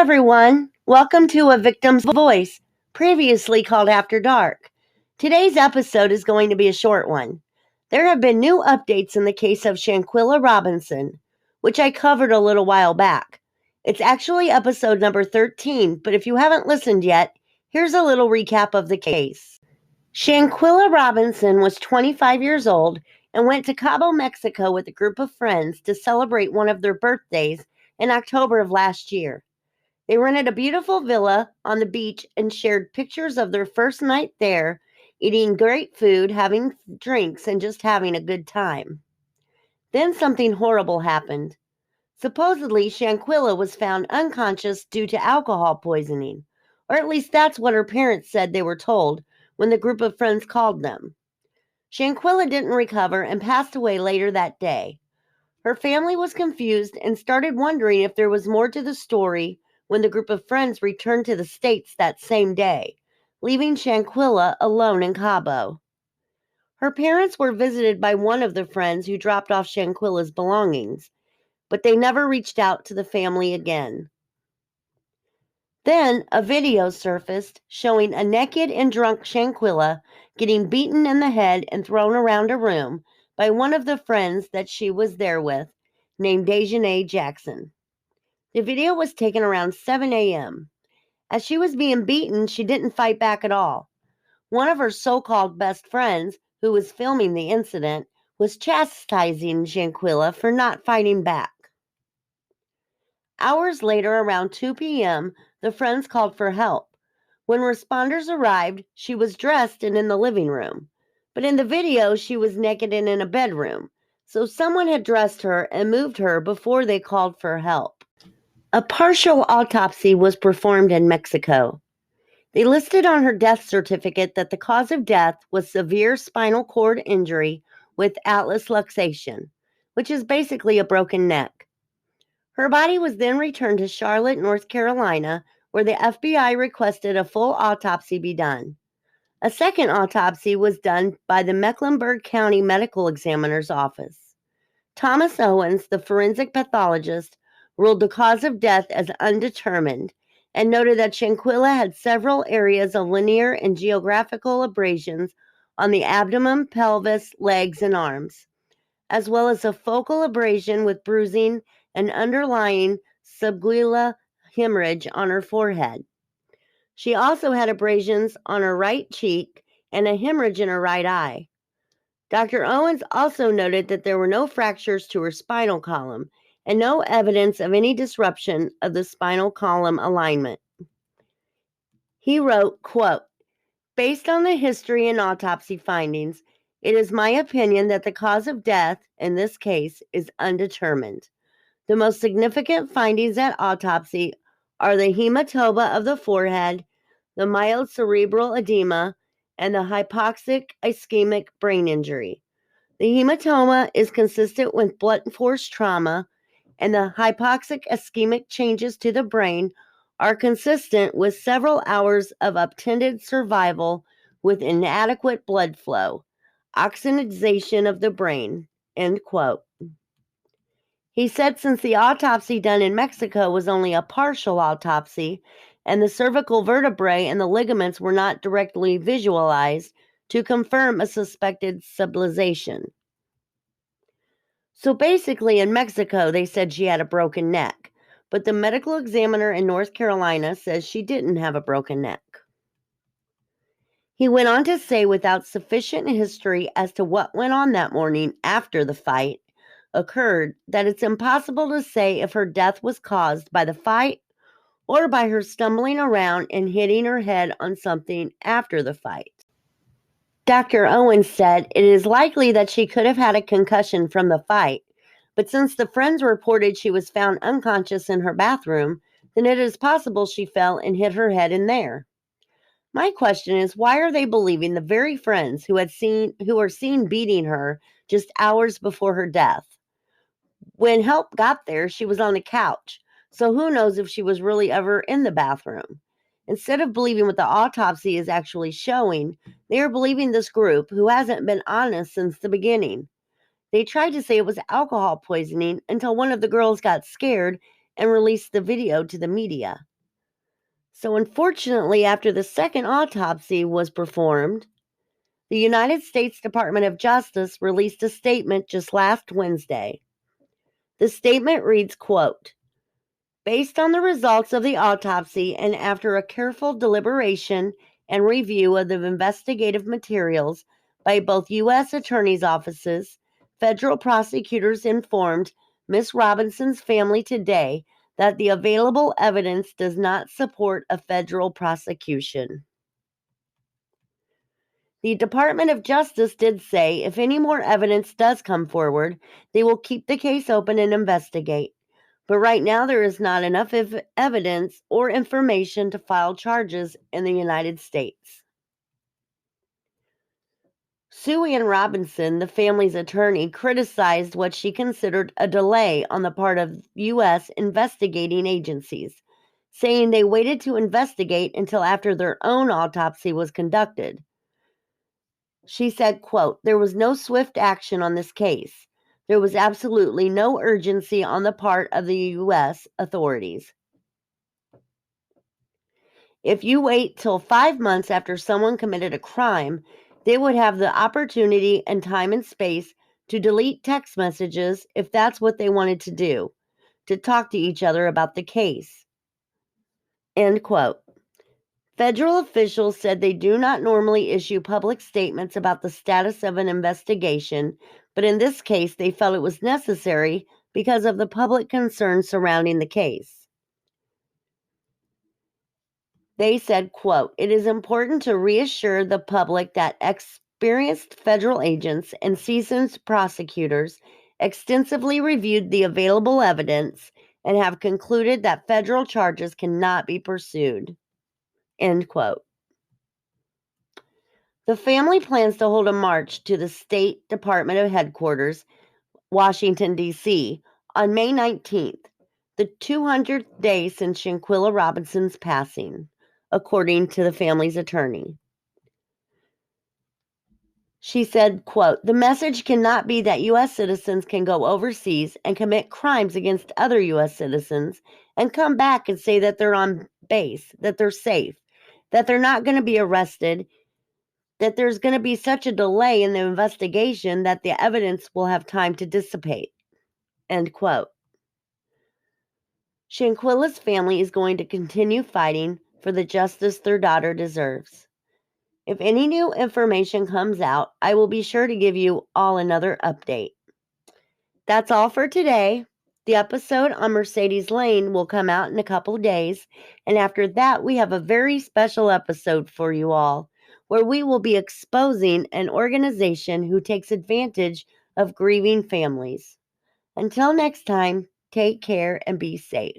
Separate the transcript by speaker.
Speaker 1: everyone. Welcome to A Victim's Voice, previously called After Dark. Today's episode is going to be a short one. There have been new updates in the case of Shanquella Robinson, which I covered a little while back. It's actually episode number 13, but if you haven't listened yet, here's a little recap of the case. Shanquella Robinson was 25 years old and went to Cabo, Mexico with a group of friends to celebrate one of their birthdays in October of last year. They rented a beautiful villa on the beach and shared pictures of their first night there, eating great food, having drinks, and just having a good time. Then something horrible happened. Supposedly, Shanquella was found unconscious due to alcohol poisoning, or at least that's what her parents said they were told when the group of friends called them. Shanquella didn't recover and passed away later that day. Her family was confused and started wondering if there was more to the story when the group of friends returned to the States that same day, leaving Shanquella alone in Cabo. Her parents were visited by one of the friends who dropped off Shanquella's belongings, but they never reached out to the family again. Then a video surfaced showing a naked and drunk Shanquella getting beaten in the head and thrown around a room by one of the friends that she was there with, named Dejanay Jackson. The video was taken around 7 a.m. As she was being beaten, she didn't fight back at all. One of her so-called best friends, who was filming the incident, was chastising Shanquella for not fighting back. Hours later, around 2 p.m., the friends called for help. When responders arrived, she was dressed and in the living room. But in the video, she was naked and in a bedroom. So someone had dressed her and moved her before they called for help. A partial autopsy was performed in Mexico. They listed on her death certificate that the cause of death was severe spinal cord injury with atlas luxation, which is basically a broken neck. Her body was then returned to Charlotte, North Carolina, where the FBI requested a full autopsy be done. A second autopsy was done by the Mecklenburg County Medical Examiner's Office. Thomas Owens, the forensic pathologist, ruled the cause of death as undetermined and noted that Shanquella had several areas of linear and geographical abrasions on the abdomen, pelvis, legs, and arms, as well as a focal abrasion with bruising and underlying subgular hemorrhage on her forehead. She also had abrasions on her right cheek and a hemorrhage in her right eye. Dr. Owens also noted that there were no fractures to her spinal column and no evidence of any disruption of the spinal column alignment. He wrote, quote, "Based on the history and autopsy findings, it is my opinion that the cause of death in this case is undetermined. The most significant findings at autopsy are the hematoma of the forehead, the mild cerebral edema, and the hypoxic ischemic brain injury. The hematoma is consistent with blunt force trauma, and the hypoxic ischemic changes to the brain are consistent with several hours of unattended survival with inadequate blood flow, oxygenation of the brain," end quote. He said since the autopsy done in Mexico was only a partial autopsy and the cervical vertebrae and the ligaments were not directly visualized to confirm a suspected subluxation. So basically in Mexico they said she had a broken neck, but the medical examiner in North Carolina says she didn't have a broken neck. He went on to say without sufficient history as to what went on that morning after the fight occurred, that it's impossible to say if her death was caused by the fight or by her stumbling around and hitting her head on something after the fight. Dr. Owens said it is likely that she could have had a concussion from the fight, but since the friends reported she was found unconscious in her bathroom, then it is possible she fell and hit her head in there. My question is, why are they believing the very friends who were seen beating her just hours before her death? When help got there, she was on the couch, so who knows if she was really ever in the bathroom. Instead of believing what the autopsy is actually showing, they are believing this group who hasn't been honest since the beginning. They tried to say it was alcohol poisoning until one of the girls got scared and released the video to the media. So, unfortunately, after the second autopsy was performed, the United States Department of Justice released a statement just last Wednesday. The statement reads, quote, "Based on the results of the autopsy and after a careful deliberation and review of the investigative materials by both U.S. attorneys' offices, federal prosecutors informed Ms. Robinson's family today that the available evidence does not support a federal prosecution." The Department of Justice did say if any more evidence does come forward, they will keep the case open and investigate. But right now, there is not enough evidence or information to file charges in the United States. Sue Ann Robinson, the family's attorney, criticized what she considered a delay on the part of U.S. investigating agencies, saying they waited to investigate until after their own autopsy was conducted. She said, quote, "There was no swift action on this case. There was absolutely no urgency on the part of the U.S. authorities. If you wait till 5 months after someone committed a crime, they would have the opportunity and time and space to delete text messages if that's what they wanted to do, to talk to each other about the case." End quote. Federal officials said they do not normally issue public statements about the status of an investigation, but in this case, they felt it was necessary because of the public concern surrounding the case. They said, quote, "It is important to reassure the public that experienced federal agents and seasoned prosecutors extensively reviewed the available evidence and have concluded that federal charges cannot be pursued." End quote. The family plans to hold a march to the State Department of Headquarters, Washington, D.C., on May 19th, the 200th day since Shanquella Robinson's passing, according to the family's attorney. She said, quote, "The message cannot be that U.S. citizens can go overseas and commit crimes against other U.S. citizens and come back and say that they're on base, that they're safe, that they're not going to be arrested, that there's going to be such a delay in the investigation that the evidence will have time to dissipate." End quote. Shanquella's family is going to continue fighting for the justice their daughter deserves. If any new information comes out, I will be sure to give you all another update. That's all for today. The episode on Mercedes Lane will come out in a couple days, and after that, we have a very special episode for you all, where we will be exposing an organization who takes advantage of grieving families. Until next time, take care and be safe.